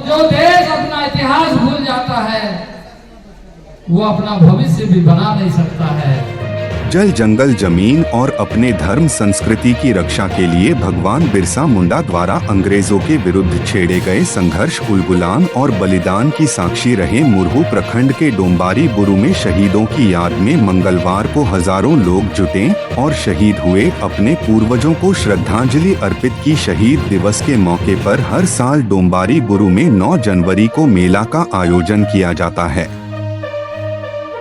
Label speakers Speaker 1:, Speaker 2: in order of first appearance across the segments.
Speaker 1: जो देश अपना इतिहास भूल जाता है वो अपना भविष्य भी बना नहीं सकता है।
Speaker 2: जल जंगल जमीन और अपने धर्म संस्कृति की रक्षा के लिए भगवान बिरसा मुंडा द्वारा अंग्रेजों के विरुद्ध छेड़े गए संघर्ष, उलगुलान और बलिदान की साक्षी रहे मुरहू प्रखंड के डोंबारी बुरु में शहीदों की याद में मंगलवार को हजारों लोग जुटे और शहीद हुए अपने पूर्वजों को श्रद्धांजलि अर्पित की। शहीद दिवस के मौके पर हर साल डोंबारी बुरु में 9 जनवरी को मेला का आयोजन किया जाता है।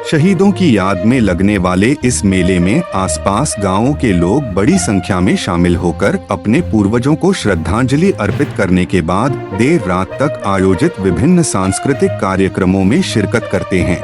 Speaker 2: शहीदों की याद में लगने वाले इस मेले में आसपास गांवों के लोग बड़ी संख्या में शामिल होकर अपने पूर्वजों को श्रद्धांजलि अर्पित करने के बाद देर रात तक आयोजित विभिन्न सांस्कृतिक कार्यक्रमों में शिरकत करते हैं।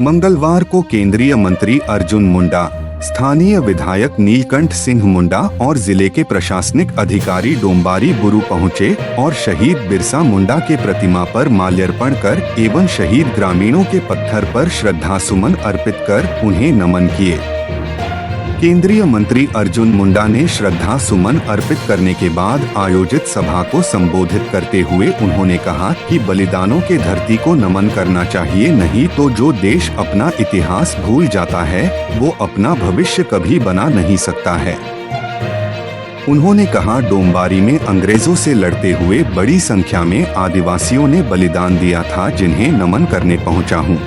Speaker 2: मंगलवार को केंद्रीय मंत्री अर्जुन मुंडा, स्थानीय विधायक नीलकंठ सिंह मुंडा और जिले के प्रशासनिक अधिकारी डोंबारी बुरु पहुंचे और शहीद बिरसा मुंडा के प्रतिमा पर माल्यार्पण कर एवं शहीद ग्रामीणों के पत्थर पर श्रद्धासुमन अर्पित कर उन्हें नमन किए। केंद्रीय मंत्री अर्जुन मुंडा ने श्रद्धा सुमन अर्पित करने के बाद आयोजित सभा को संबोधित करते हुए उन्होंने कहा कि बलिदानों के धरती को नमन करना चाहिए, नहीं तो जो देश अपना इतिहास भूल जाता है वो अपना भविष्य कभी बना नहीं सकता है। उन्होंने कहा, डोंबारी में अंग्रेजों से लड़ते हुए बड़ी संख्या में आदिवासियों ने बलिदान दिया था, जिन्हें नमन करने पहुंचा हूं।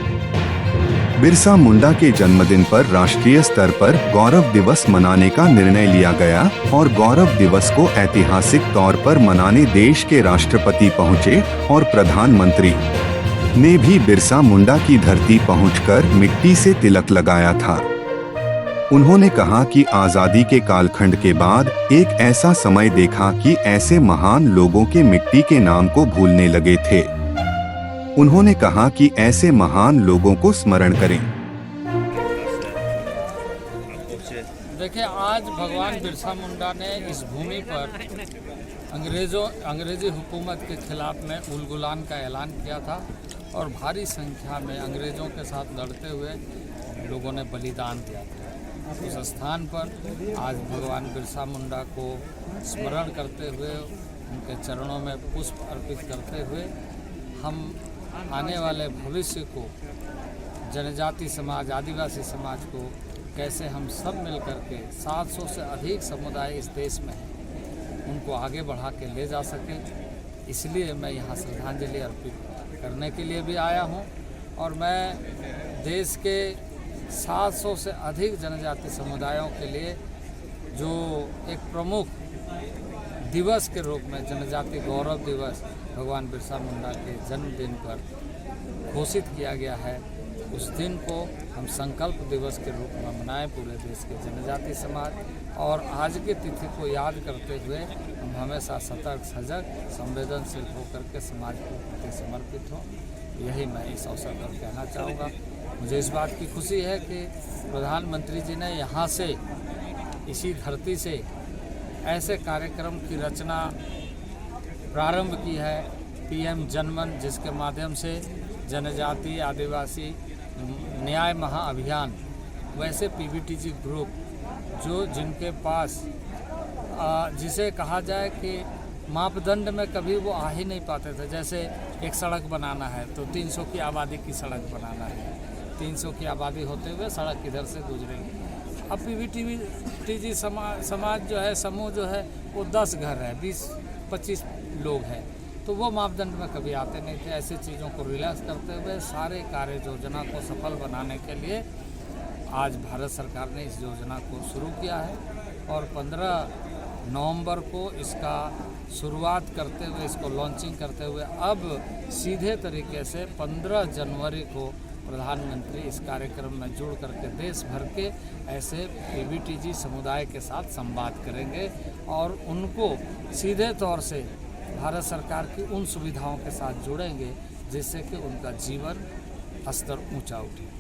Speaker 2: बिरसा मुंडा के जन्मदिन पर राष्ट्रीय स्तर पर गौरव दिवस मनाने का निर्णय लिया गया और गौरव दिवस को ऐतिहासिक तौर पर मनाने देश के राष्ट्रपति पहुंचे और प्रधानमंत्री ने भी बिरसा मुंडा की धरती पहुंचकर मिट्टी से तिलक लगाया था। उन्होंने कहा कि आजादी के कालखंड के बाद एक ऐसा समय देखा कि ऐसे महान लोगों के मिट्टी के नाम को भूलने लगे थे। उन्होंने कहा कि ऐसे महान लोगों को स्मरण करें।
Speaker 1: देखिए, आज भगवान बिरसा मुंडा ने इस भूमि पर अंग्रेजी हुकूमत के खिलाफ में उलगुलान का ऐलान किया था और भारी संख्या में अंग्रेजों के साथ लड़ते हुए लोगों ने बलिदान दिया था। उस स्थान पर आज भगवान बिरसा मुंडा को स्मरण करते हुए, उनके चरणों में पुष्प अर्पित करते हुए हम आने वाले भविष्य को, जनजाति समाज, आदिवासी समाज को कैसे हम सब मिलकर के 700 से अधिक समुदाय इस देश में हैं, उनको आगे बढ़ा के ले जा सकें, इसलिए मैं यहाँ श्रद्धांजलि अर्पित करने के लिए भी आया हूँ। और मैं देश के 700 से अधिक जनजाति समुदायों के लिए जो एक प्रमुख दिवस के रूप में जनजाति गौरव दिवस भगवान बिरसा मुंडा के जन्मदिन पर घोषित किया गया है, उस दिन को हम संकल्प दिवस के रूप में मनाएं पूरे देश के जनजाति समाज। और आज की तिथि को याद करते हुए हम हमेशा सतर्क, सजग, संवेदनशील होकर के समाज के प्रति समर्पित हों, यही मैं इस अवसर पर कहना चाहूँगा। मुझे इस बात की खुशी है कि प्रधानमंत्री जी ने यहाँ से, इसी धरती से ऐसे कार्यक्रम की रचना प्रारंभ की है, पीएम जनमन, जिसके माध्यम से जनजाति आदिवासी न्याय महाअभियान, वैसे पीवीटीजी ग्रुप जो जिनके पास जिसे कहा जाए कि मापदंड में कभी वो आ ही नहीं पाते थे। जैसे एक सड़क बनाना है तो 300 की आबादी की सड़क बनाना है, 300 की आबादी होते हुए सड़क किधर से गुजरेगी। अब पीवीटीजी समाज जो है, समूह जो है, वो 10 घर है, 20-25 लोग हैं, तो वो मापदंड में कभी आते नहीं थे। ऐसी चीज़ों को रिलैक्स करते हुए सारे कार्य योजना को सफल बनाने के लिए आज भारत सरकार ने इस योजना को शुरू किया है और 15 नवंबर को इसका शुरुआत करते हुए, इसको लॉन्चिंग करते हुए अब सीधे तरीके से 15 जनवरी को प्रधानमंत्री इस कार्यक्रम में जुड़ करके देश भर के ऐसे पीवीटीजी समुदाय के साथ संवाद करेंगे और उनको सीधे तौर से भारत सरकार की उन सुविधाओं के साथ जोड़ेंगे जिससे कि उनका जीवन स्तर ऊंचा उठे।